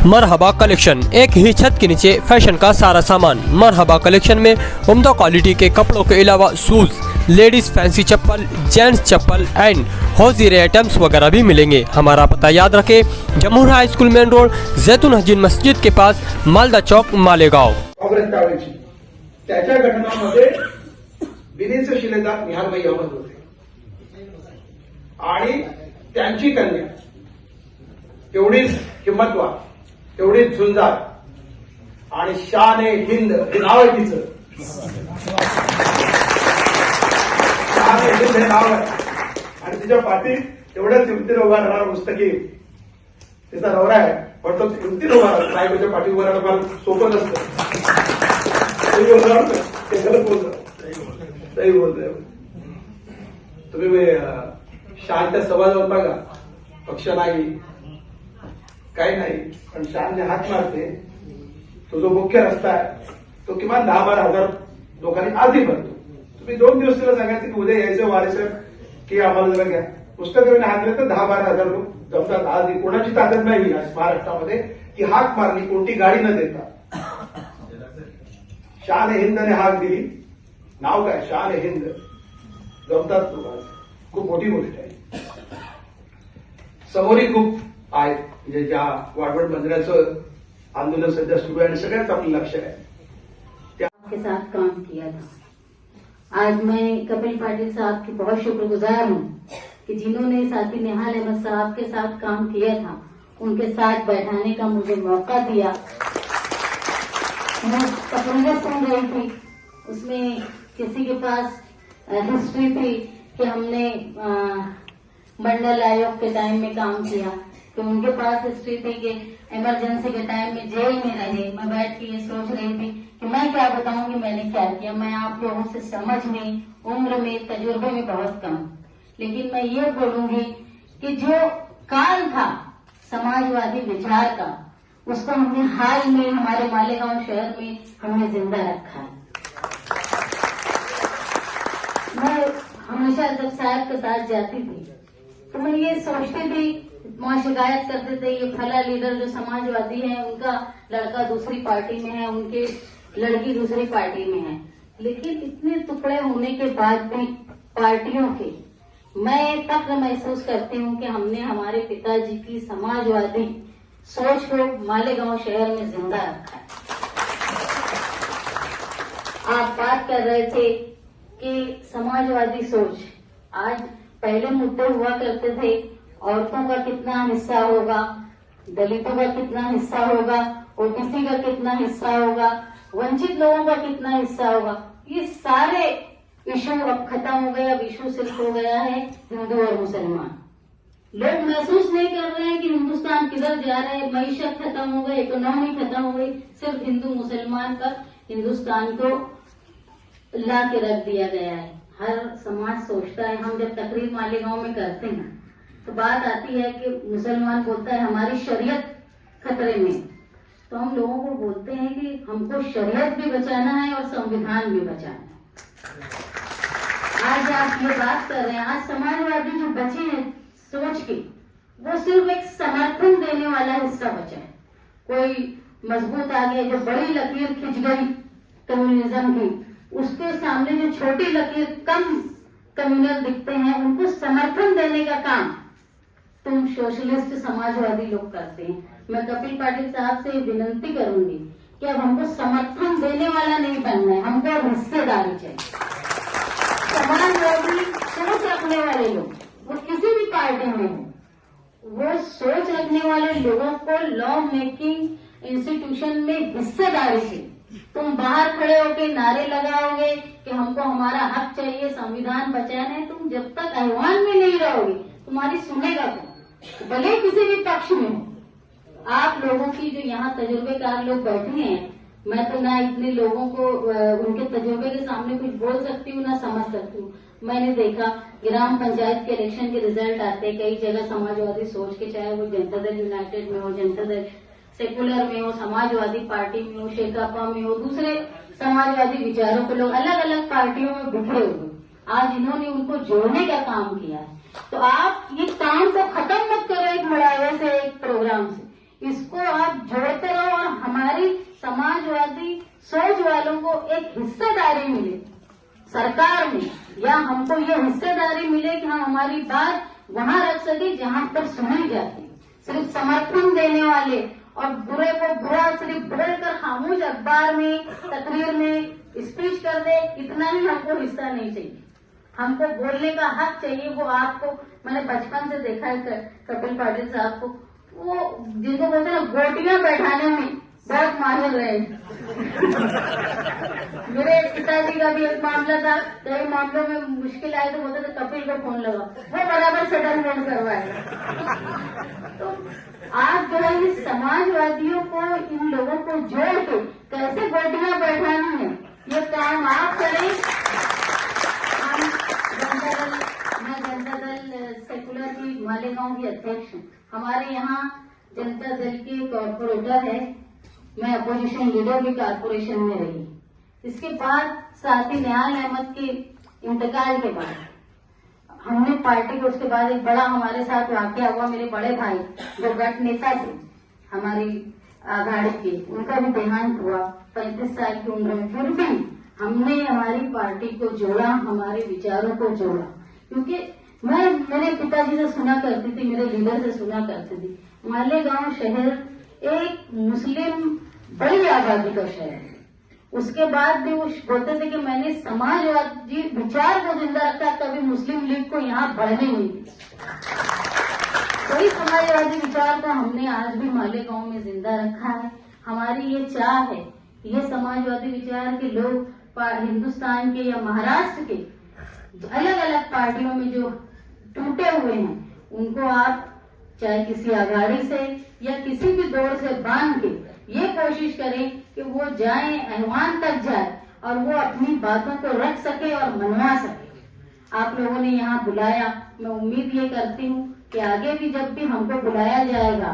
मरहबा collection, एक ही छत के नीचे फैशन का सारा सामान। मरहबा कलेक्शन में उम्दा क्वालिटी के कपड़ों के अलावा शूज, लेडीज फैंसी चप्पल, जेंट्स चप्पल एंड हौजीरे आइटम्स वगैरह भी मिलेंगे। हमारा पता याद रखें, Jamhoor high school main road, जैतून हजीन मस्जिद के पास, मालदा चौक, मालेगांव। काँग्रेस त्यावेळेची त्याच्या घटनांमध्ये विनीचे शिलेदार निहालभाई अहमद होते आणि त्यांची कन्या तेवढीच हिम्मतवान, तेवढीच झुंजार आणि शान ए हिंद हे नाव आहे तिचं। शान ए हिंद हे नाव आहे आणि तिच्या पाठी तेवढ्याच हिमतीनं उभा राहणारा मुस्तकीम तिचा नवरा आहे, पण तो हिमतीनं उभा राहतो। बायकोच्या पाठी उभा राहणं फार सोपं नसतं। ते गलत बोलतो, सही बोलतोय तुम्ही। शानच्या समाजावर बघा, पक्ष नाही काही नाही, पण शान जे हात मारते तो जो मुख्य रस्ता आहे तो किमान 10-12 हजार लोकांनी आधी भरतो। तुम्ही 2 दिवस तिला सांगायचं की उद्या यायचं वारीसर की आम्हाला जरा घ्या, पुस्तकाने हात दिले तर 10-12 हजार लोक जमतात। आधी कोणाची ताकद नाही महाराष्ट्रामध्ये की हाक मारली कोणती गाडी न देता। शान ए हिंदने हाक दिली, नाव काय शान ए हिंद, जमतात लोकांचं, खूप मोठी गोष्ट आहे। समोरही खूप आहे, म्हणजे ज्या वाढवण बंदराचं आंदोलन सध्या सुरू आहे आणि सगळ्यात आपलं लक्ष आहे के साथ काम किया था। आज मैं कपिल पाटिल साहब की बहुत शुक्रगुजार हूँ कि जिन्होंने साथी निहाल अहमद साहब के साथ काम किया था, उनके साथ बैठाने का मुझे मौका दिया। मैं तकरीर सुन रही थी, उसमें किसी के पास हिस्ट्री थी कि हमने मंडल आयोग के टाइम में काम किया, तो उनके पास हिस्ट्री थी कि इमरजेंसी के टाइम में जेल में रहे। मैं बैठ के ये सोच रही थी कि मैं क्या बताऊंगी मैंने क्या किया। मैं आप लोगों से समझ में, उम्र में, तजुर्बे में बहुत कम, लेकिन मैं ये बोलूंगी कि जो काल था समाजवादी विचार का, उसको हमने हाल में हमारे मालेगांव शहर में हमने जिंदा रखा है। मैं हमेशा जब साहब के साथ जाती थी तो मैं ये सोचती थी, वहाँ शिकायत करते थे ये फला लीडर जो समाजवादी है उनका लड़का दूसरी पार्टी में है, उनके लड़की दूसरी पार्टी में है। लेकिन इतने टुकड़े होने के बाद भी पार्टियों के, मैं फक्र महसूस करती हूँ कि हमने हमारे पिताजी की समाजवादी सोच को मालेगांव शहर में जिंदा रखा है। आप बात कर रहे थे कि समाजवादी सोच, आज पहले मुद्दे हुआ करते थे औरतों का कितना हिस्सा होगा, दलितों का कितना हिस्सा होगा, ओबीसी का कितना हिस्सा होगा, वंचित लोगों का कितना हिस्सा होगा। ये सारे इशू अब खत्म हो गए। अब इशू सिर्फ हो गया है हिंदू और मुसलमान। लोग महसूस नहीं कर रहे हैं कि हिंदुस्तान किधर जा रहा है, मईशत खत्म हो गई, इकोनॉमी खत्म हो गई, सिर्फ हिंदू मुसलमान पर हिंदुस्तान को ला के रख दिया गया है। हर समाज सोचता है, हम जब तकरीर मालेगांव में करते हैं तो बात आती है कि मुसलमान बोलता है हमारी शरीयत खतरे में, तो हम लोगों को बोलते हैं कि हमको शरीयत भी बचाना है और संविधान भी बचाना है। आज आप ये बात कर रहे हैं, आज समाजवादी जो बचे हैं सोच के, वो सिर्फ एक समर्थन देने वाला हिस्सा बचा है। कोई मजबूत आ गया, जो बड़ी लकीर खिंच गई कम्युनिज्म की, उसके सामने जो छोटी लकीर कम कम्युनल दिखते हैं, उनको समर्थन देने का काम तुम सोशलिस्ट समाजवादी लोग करते हैं। मैं कपिल पाटिल साहब से विनती करूंगी कि अब हमको समर्थन देने वाला नहीं बनना है, हमको हिस्सेदारी चाहिए। समाजवादी सोच रखने वाले लोग, वो किसी भी पार्टी में हो, वो सोच रखने वाले लोगों को लॉ मेकिंग इंस्टीट्यूशन में हिस्सेदारी से, तुम बाहर खड़े होकर नारे लगाओगे कि हमको हमारा हक चाहिए, संविधान बचाना है, तुम जब तक ऐवान में नहीं रहोगे तुम्हारी सुनेगा कौन? भले किसी भी पक्ष में हो। आप लोगों की जो यहाँ तजुर्बेकार लोग बैठे हैं, मैं तो ना इतने लोगों को उनके तजुर्बे के सामने कुछ बोल सकती हूँ ना समझ सकती हूँ। मैंने देखा ग्राम पंचायत के इलेक्शन के रिजल्ट आते कई जगह समाजवादी सोच के, चाहे वो जनता दल यूनाइटेड में हो, जनता दल सेकुलर में हो, समाजवादी पार्टी में हो, शेकापा में हो, दूसरे समाजवादी विचारों के लोग अलग अलग पार्टियों में बिखरे हुए, आज इन्होंने उनको जोड़ने का काम किया है। तो आप ये काम को खत्म मत करो एक मुड़ावे से, एक प्रोग्राम से, इसको आप सोच वालों को एक हिस्सेदारी मिले सरकार में, या हमको ये हिस्सेदारी मिले कि हम हमारी बात वहां रख सके जहां पर सुनी जाती। सिर्फ समर्थन देने वाले और बुरे को बुरा सिर्फ बोलकर खामोश अखबार में, तकरीर में स्पीच कर दे, इतना ही हमको हिस्सा नहीं चाहिए। हमको बोलने का हक चाहिए। वो आपको मैंने बचपन से देखा है कपिल पाटिल साहब को, वो जिनको बोलते हैं गोटियां बैठाने में बहुत माहिर रहे। मेरे पिताजी का भी एक मामला था, कई मामलों में मुश्किल आए तो बोलते थे कपिल को फोन लगा, वो बराबर सेटलमेंट करवाएगा। तो आज जो है इस समाजवादियों को, इन लोगों को जोड़ के कैसे गोटियां बैठानी है, ये काम आप करें। हम मैं जनता दल सेकुलर की मालेगांव की अध्यक्ष हूँ। हमारे यहाँ जनता दल के कॉर्पोरेटर है, मैं अपोजिशन लीडर भी कॉर्पोरेशन में रही। इसके बाद साथी निहाल अहमद के इंतकाल के बाद हमने पार्टी को, उसके बाद एक बड़ा हमारे साथ वाकया हुआ। मेरे बड़े भाई जो गठ नेता थे हमारी आघाड़ी के, उनका भी देहांत हुआ 35 साल की उम्र में। फिर भी हमने हमारी पार्टी को जोड़ा, हमारे विचारों को जोड़ा, क्योंकि मैं मेरे पिताजी से सुना करती थी, मेरे लीडर से सुना करती थी, मालेगांव शहर एक मुस्लिम बड़ी आबादी का शहर है। उसके बाद भी वो बोलते थे कि मैंने समाजवादी विचार को जिंदा रखा, कभी मुस्लिम लीग को यहाँ बढ़ने नहीं दी। वही समाजवादी विचार को हमने आज भी मालेगांव में जिंदा रखा है। हमारी ये चाह है, ये समाजवादी विचार के लोग हिंदुस्तान के या महाराष्ट्र के अलग अलग पार्टियों में जो टूटे हुए हैं, उनको आप चाहे किसी आघाड़ी से या किसी भी दौर से बांध के ये कोशिश करें कि वो जाए, ऐवान तक जाए और वो अपनी बातों को रख सके और मनवा सके। आप लोगों ने यहाँ बुलाया, मैं उम्मीद ये करती हूँ कि आगे भी जब भी हमको बुलाया जाएगा,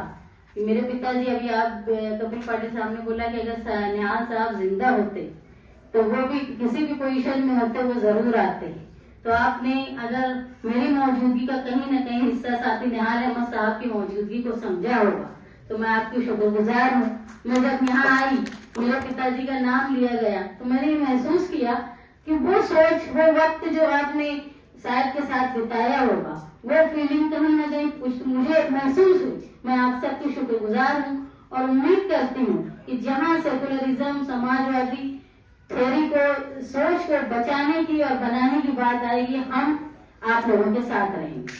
मेरे पिताजी अभी आप कपिल पाटिल साहब ने बोला कि अगर निहाल साहब जिंदा होते तो वो भी किसी भी पोजीशन में होते, वो जरूर आते। तो आपने अगर मेरी मौजूदगी का कहीं न कहीं हिस्सा साथी निहाल अहमद साहब की मौजूदगी को समझा होगा, तो मैं आपकी शुक्रगुजार हूँ। मैं जब यहाँ आई, मेरे पिताजी का नाम लिया गया, तो मैंने महसूस किया कि वो सोच, वो वक्त जो आपने शायद के साथ बिताया होगा, वो फीलिंग कहीं न कहीं मुझे महसूस हुई। मैं आप सबकी शुक्रगुजार हूँ और उम्मीद करती हूँ कि जहाँ सेकुलरिज्म, समाजवादी थ्योरी को, सोच को बचाने की और बनाने की बात आएगी, हम आप लोगों के साथ रहेंगे।